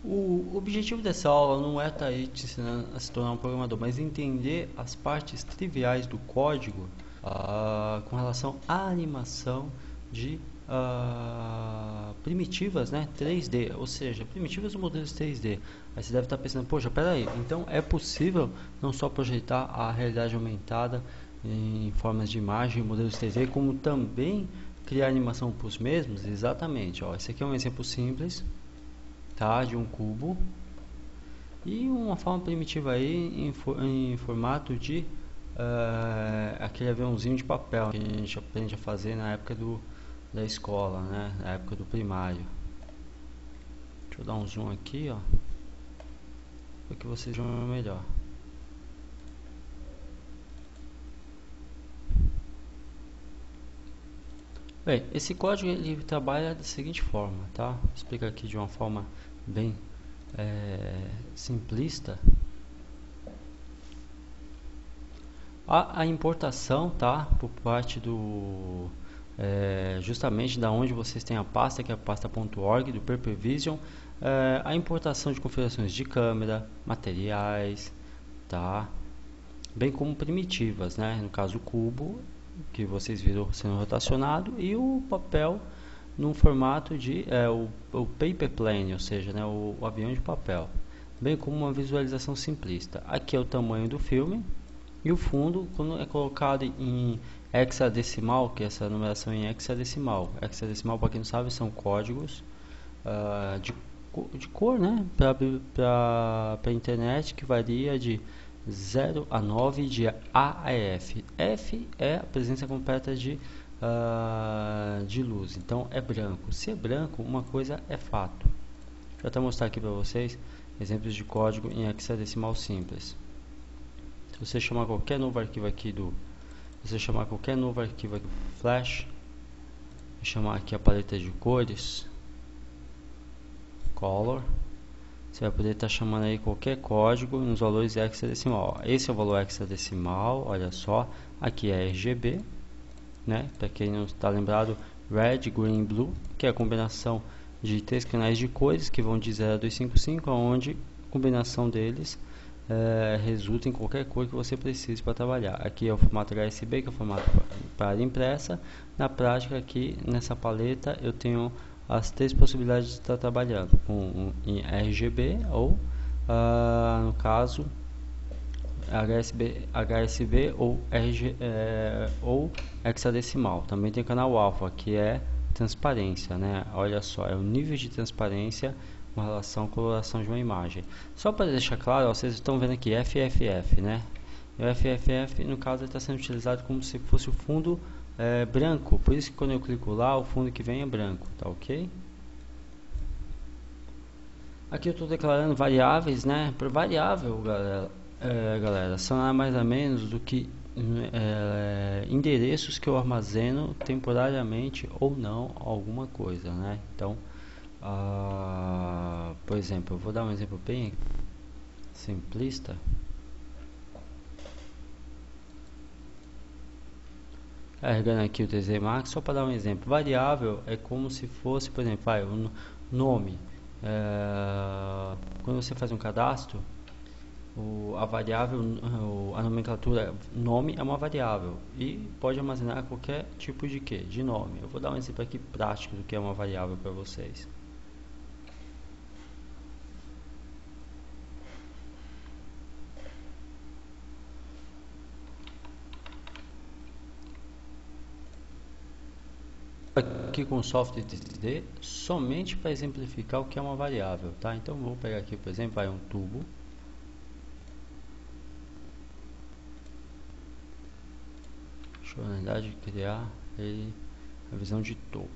O objetivo dessa aula não é estar aí te ensinando a se tornar um programador, mas entender as partes triviais do código com relação à animação de primitivas, né, 3D, ou seja, primitivas ou modelos 3D. Aí você deve estar pensando, poxa, peraí, então é possível não só projetar a realidade aumentada em formas de imagem, modelos 3D, como também criar animação para os mesmos? Exatamente, ó, esse aqui é um exemplo simples, tá, de um cubo e uma forma primitiva aí em formato de aquele aviãozinho de papel que a gente aprende a fazer na época da escola, né, na época do primário. Deixa eu dar um zoom aqui, ó, para que vocês vejam melhor. Bem, esse código ele trabalha da seguinte forma, tá? Vou explicar aqui de uma forma bem simplista. A importação, tá? Por parte do justamente da onde vocês têm a pasta, que é a pasta.org do Perpervision, a importação de configurações de câmera, materiais, tá? Bem como primitivas, né? No caso o cubo, que vocês viram sendo rotacionado, e o papel num formato de o paper plane, ou seja, né, o avião de papel, bem como uma visualização simplista. Aqui é o tamanho do filme e o fundo, quando é colocado em hexadecimal, que é essa numeração em hexadecimal. Hexadecimal, para quem não sabe, são códigos de cor, né, para a internet, que varia de 0 a 9 de A a F. F é a presença completa de luz, então é branco. Se é branco, uma coisa é fato. Deixa eu até mostrar aqui para vocês exemplos de código em hexadecimal simples. Se você chamar qualquer novo arquivo aqui do Flash, vou chamar aqui a paleta de cores, Color, você vai poder estar chamando aí qualquer código nos valores hexadecimal. Esse é o valor hexadecimal, olha só, aqui é RGB, né? Para quem não está lembrado, Red, Green, Blue, que é a combinação de 3 canais de cores que vão de 0 a 255, onde a combinação deles resulta em qualquer cor que você precise para trabalhar. Aqui é o formato HSB, que é o formato para impressa. Na prática, aqui nessa paleta eu tenho as 3 possibilidades de estar trabalhando em RGB ou no caso HSB ou hexadecimal. Também tem o canal alfa, que é transparência, né? Olha só, é o nível de transparência com relação à coloração de uma imagem. Só para deixar claro, ó, vocês estão vendo aqui FFF, né? E o FFF, no caso, está sendo utilizado como se fosse o fundo branco. Por isso que quando eu clico lá, o fundo que vem é branco, tá ok? Aqui eu estou declarando variáveis, né? Por variável, galera, são nada mais ou menos do que endereços que eu armazeno temporariamente ou não alguma coisa, né? Então, por exemplo, eu vou dar um exemplo bem simplista. Carregando aqui o TZ Max, só para dar um exemplo. Variável é como se fosse, por exemplo, o nome. Quando você faz um cadastro, a variável, a nomenclatura nome é uma variável e pode armazenar qualquer tipo de quê? De nome. Eu vou dar um exemplo aqui prático do que é uma variável para vocês. Aqui com o software 3D somente para exemplificar o que é uma variável, tá? Então vou pegar aqui, por exemplo, um tubo. Deixa eu, na verdade, criar a visão de topo.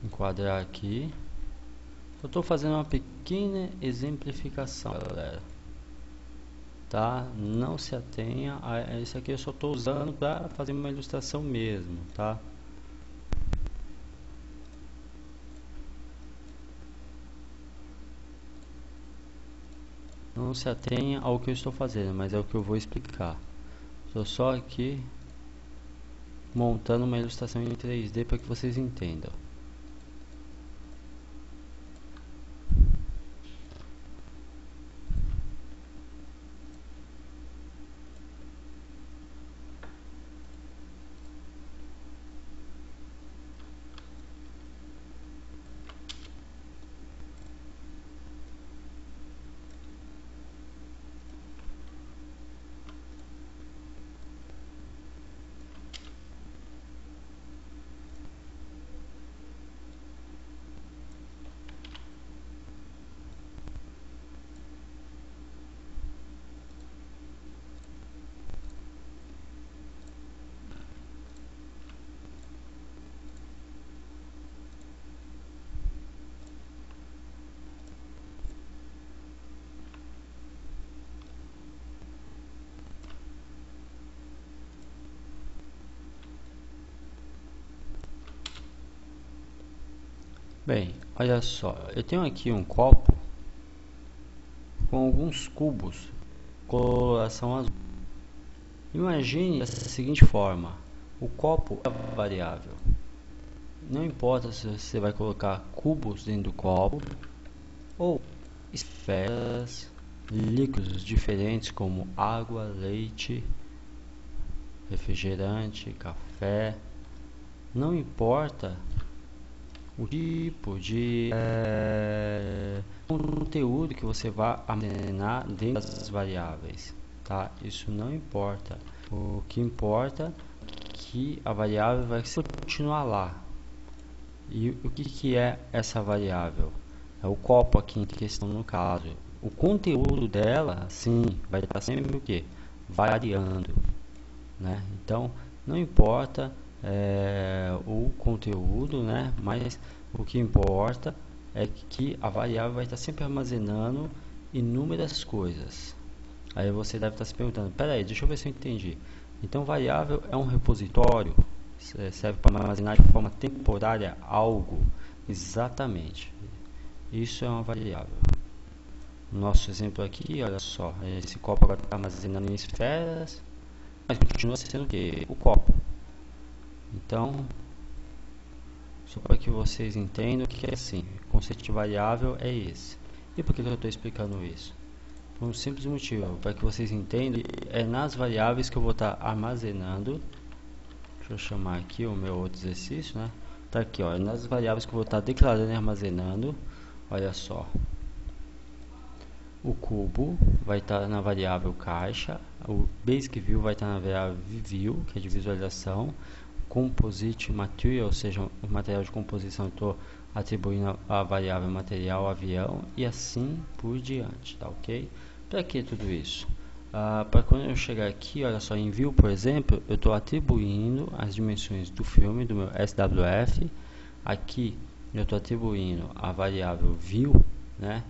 Enquadrar aqui. Eu estou fazendo uma pequena exemplificação, galera. Tá? Não se atenha a isso aqui, eu só estou usando para fazer uma ilustração mesmo, tá? Não se atenha ao que eu estou fazendo, mas é o que eu vou explicar. Estou só aqui montando uma ilustração em 3D para que vocês entendam. Bem, olha só, eu tenho aqui um copo com alguns cubos, coloração azul. Imagine dessa seguinte forma: o copo é variável. Não importa se você vai colocar cubos dentro do copo ou esferas, líquidos diferentes como água, leite, refrigerante, café. Não importa o tipo de conteúdo que você vai armazenar dentro das variáveis, tá? Isso não importa. O que importa é que a variável vai continuar lá. E o que é essa variável? É o copo aqui em questão no caso. O conteúdo dela, sim, vai estar sempre o que? Variando, né? Então, não importa o conteúdo, né? Mas o que importa é que a variável vai estar sempre armazenando inúmeras coisas. Aí você deve estar se perguntando, peraí, deixa eu ver se eu entendi. Então, variável é um repositório, serve para armazenar de forma temporária algo. Exatamente. Isso é uma variável. Nosso exemplo aqui, olha só, esse copo agora está armazenando em esferas, mas continua sendo o que? O copo. Então, só para que vocês entendam que é assim, o conceito de variável é esse. E por que eu estou explicando isso? Por um simples motivo, para que vocês entendam, é nas variáveis que eu vou estar armazenando. Deixa eu chamar aqui o meu outro exercício, né? Tá aqui, ó, é nas variáveis que eu vou estar declarando e armazenando. Olha só, o cubo vai estar na variável caixa, o basic view vai estar na variável view, que é de visualização, composite material, ou seja, o material de composição, estou atribuindo a variável material avião e assim por diante, tá ok? Para que tudo isso? Para quando eu chegar aqui, olha só, em view, por exemplo, eu estou atribuindo as dimensões do filme, do meu SWF. Aqui eu estou atribuindo a variável view, né,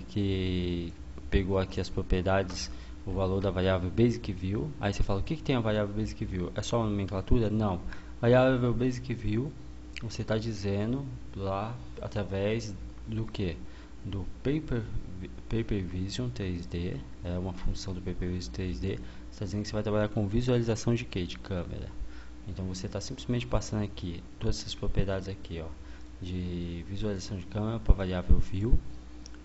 que pegou aqui as propriedades, o valor da variável basic view. Aí você fala, o que tem a variável basic view? É só uma nomenclatura? Não. Variável basic view, você está dizendo lá através do que? Do Paper Vision 3D, é uma função do Paper Vision 3D, está dizendo que você vai trabalhar com visualização de quê? De câmera. Então você está simplesmente passando aqui todas essas propriedades aqui, ó, de visualização de câmera para a variável view.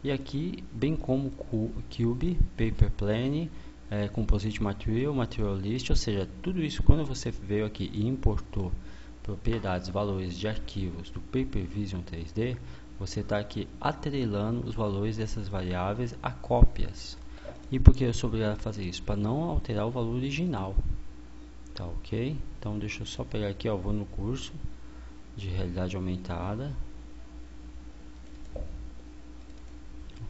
E aqui, bem como Cube, Paper Plane, Composite Material, Material List, ou seja, tudo isso quando você veio aqui e importou propriedades, valores de arquivos do Paper Vision 3D, você está aqui atrelando os valores dessas variáveis a cópias. E por que eu sou obrigado a fazer isso? Para não alterar o valor original. Tá ok? Então deixa eu só pegar aqui, ó, vou no curso de realidade aumentada.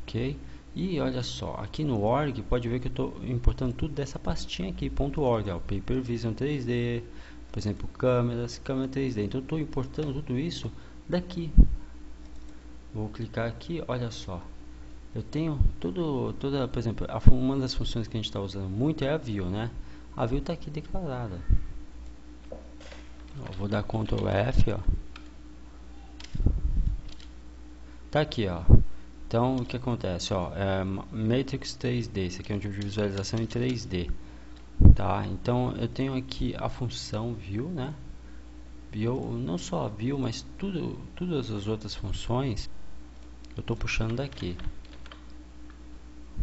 Ok? E olha só, aqui no org, pode ver que eu estou importando tudo dessa pastinha aqui, .org, ó, Paper Vision 3D, por exemplo, câmeras, câmera 3D. Então eu estou importando tudo isso daqui. Vou clicar aqui, olha só. Eu tenho por exemplo, uma das funções que a gente está usando muito é a view, né? A view está aqui declarada. Ó, vou dar Ctrl F, ó. Tá aqui, ó. Então, o que acontece, ó, Matrix 3D, isso aqui é um tipo de visualização em 3D, tá? Então, eu tenho aqui a função view, né? View, não só a view, mas todas as outras funções eu estou puxando daqui.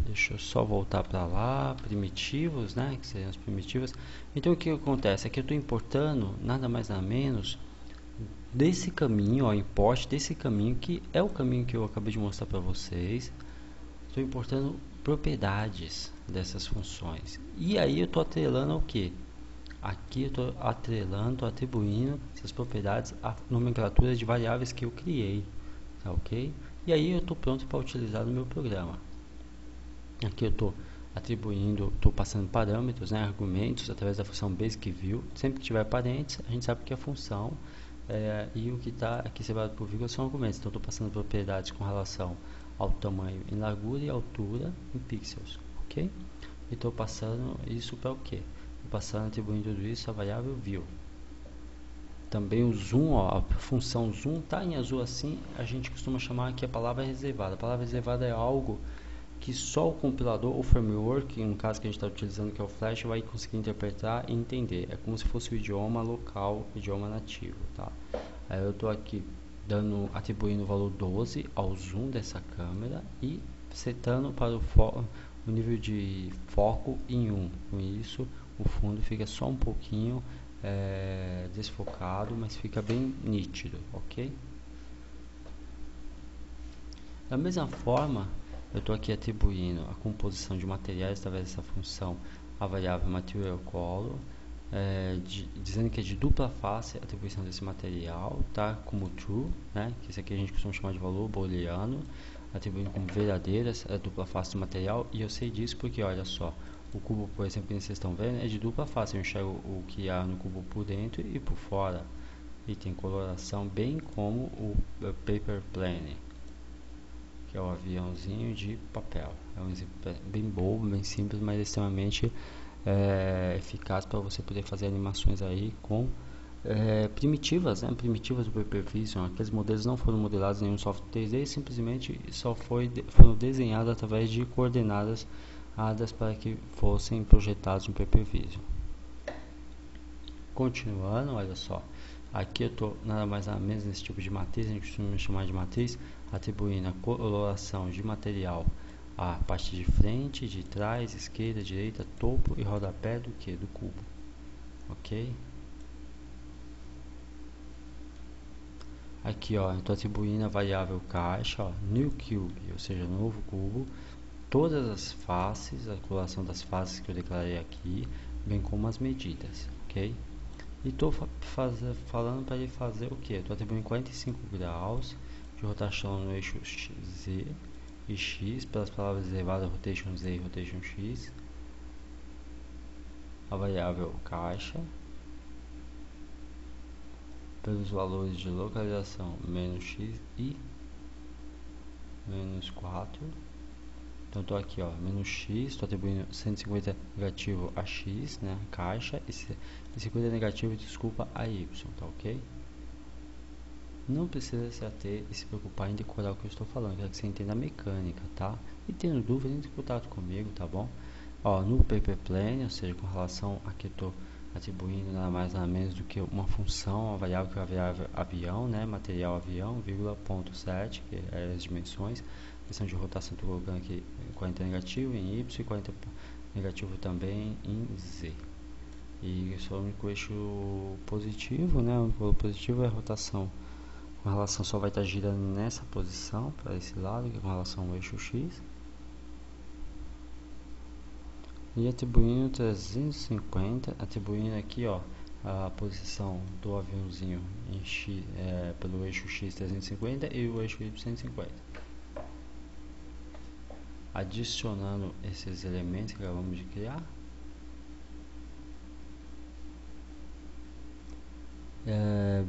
Deixa eu só voltar para lá, primitivos, né? Que seriam as primitivas. Então, o que acontece? Aqui eu estou importando nada mais nada menos desse caminho, ó, import desse caminho, que é o caminho que eu acabei de mostrar para vocês. Estou importando propriedades dessas funções. E aí eu estou atrelando ao que? Aqui eu estou atrelando, estou atribuindo essas propriedades à nomenclatura de variáveis que eu criei. Tá ok? E aí eu estou pronto para utilizar no meu programa. Aqui eu estou atribuindo, estou passando parâmetros, né, argumentos através da função BasicView. Sempre que tiver parênteses, a gente sabe que é função. E o que está aqui separado por vírgula são argumentos. Então estou passando propriedades com relação ao tamanho em largura e altura em pixels, ok? E estou passando isso para o quê? Estou passando, atribuindo tudo isso à variável view. também o zoom, ó, a função zoom está em azul assim, a gente costuma chamar que a palavra reservada. A palavra reservada é algo que só o compilador ou framework, no caso que a gente está utilizando que é o Flash, vai conseguir interpretar e entender. É como se fosse o idioma local, o idioma nativo, tá? Aí eu estou aqui atribuindo o valor 12 ao zoom dessa câmera e setando para o nível de foco em 1. Com isso, o fundo fica só um pouquinho desfocado, mas fica bem nítido, ok? Da mesma forma, eu estou aqui atribuindo a composição de materiais através dessa função a variável material color, dizendo que é de dupla face a atribuição desse material, tá? Como true, né? Que isso aqui a gente costuma chamar de valor booleano, atribuindo como verdadeiras a dupla face do material. E eu sei disso porque, olha só, o cubo, por exemplo, que vocês estão vendo, é de dupla face. Eu enxergo o que há no cubo por dentro e por fora, e tem coloração, bem como o paper plane, que é o aviãozinho de papel. É um exemplo bem bobo, bem simples, mas extremamente eficaz para você poder fazer animações aí com primitivas, né? Primitivas do Paper Vision. Aqueles modelos não foram modelados em nenhum software 3D, simplesmente só foram desenhados através de coordenadas para que fossem projetados no Paper Vision. Continuando, olha só, aqui eu estou nada mais nada menos nesse tipo de matriz, a gente costuma chamar de matriz, atribuindo a coloração de material à parte de frente, de trás, esquerda, direita, topo e rodapé do cubo, ok? Aqui, ó, eu estou atribuindo a variável caixa, ó, new cube, ou seja, novo cubo, todas as faces, a coloração das faces que eu declarei aqui, bem como as medidas, ok? E estou falando para ele fazer o que? Estou atribuindo 45 graus de rotação no eixo Z e X, pelas palavras reservadas rotation Z e rotation X, a variável caixa, pelos valores de localização menos X e menos 4. Então estou aqui, ó, menos X, estou atribuindo 150 negativo a X, né, caixa, e 50 negativo, desculpa, a Y, tá ok? Não precisa se ater e se preocupar em decorar o que eu estou falando, quero que você entenda a mecânica, tá? E tendo dúvida, entre em contato comigo, tá bom? Ó, no paper plane, ou seja, com relação a que eu estou atribuindo nada mais nada menos do que uma função, uma variável que é a variável avião, né? Material avião, vírgula, ponto 7, que é as dimensões. Questão de rotação, estou colocando aqui 40 negativo em Y e 40 negativo também em Z. E só o único eixo positivo, né? O único valor positivo é a rotação. Com relação só vai estar girando nessa posição, para esse lado, que é com relação ao eixo X. E atribuindo 350, atribuindo aqui, ó, a posição do aviãozinho em X, pelo eixo X 350 e o eixo Y 150. Adicionando esses elementos que acabamos de criar.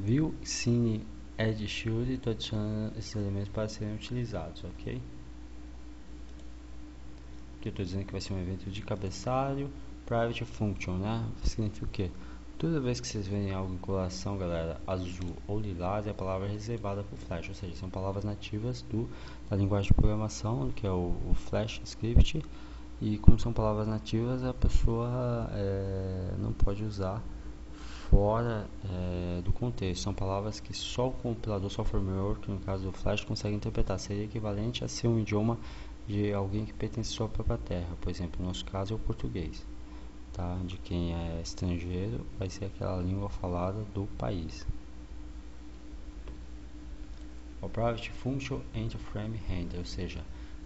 View Scene Edge Shield, estou adicionando esses elementos para serem utilizados, ok? Aqui eu estou dizendo que vai ser um evento de cabeçalho, Private Function, né? Significa o quê? Toda vez que vocês verem algo em coloração, galera, azul ou lilás, é a palavra reservada para o Flash, ou seja, são palavras nativas da linguagem de programação, que é o Flash Script, e como são palavras nativas, a pessoa não pode usar fora do contexto. São palavras que só o compilador, só o framework, no caso do Flash, consegue interpretar. Seria equivalente a ser um idioma de alguém que pertence à sua própria terra. Por exemplo, no nosso caso é o português, tá? De quem é estrangeiro, vai ser aquela língua falada do país. O Private Function Enter Frame Handler, ou seja,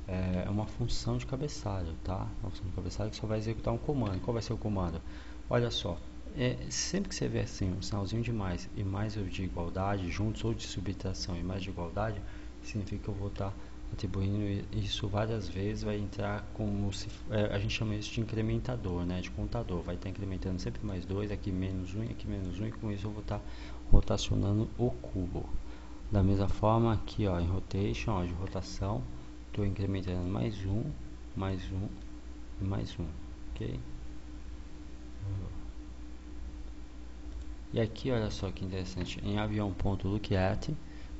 é uma função de cabeçalho, tá? Uma função de cabeçalho que só vai executar um comando. Qual vai ser o comando? Olha só, sempre que você vê assim um sinalzinho de mais e mais ou de igualdade juntos, ou de subtração e mais de igualdade, significa que eu vou estar atribuindo isso várias vezes. Vai entrar como se a gente chama isso de incrementador, né, de contador. Vai estar incrementando sempre mais 2, aqui menos 1, aqui menos 1, e com isso eu vou estar rotacionando o cubo. Da mesma forma aqui, ó, em rotation, ó, de rotação, estou incrementando mais 1 e mais 1, ok? E aqui, olha só que interessante, em avião.lookAt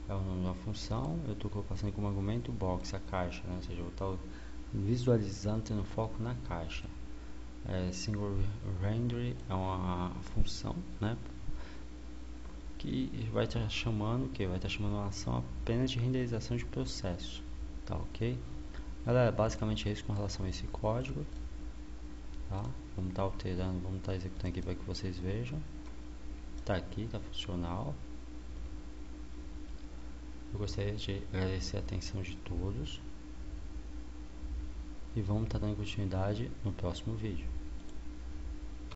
é o nome da função, eu estou passando como argumento box, a caixa, né? Ou seja, eu estou visualizando, tendo foco na caixa. Single render é uma função, né, que vai estar chamando uma ação apenas de renderização de processo, tá ok? Galera, basicamente é isso com relação a esse código, tá? Vamos estar alterando, vamos estar executando aqui para que vocês vejam. Tá aqui, tá funcional. Eu gostaria de agradecer a atenção de todos e vamos estar dando continuidade no próximo vídeo.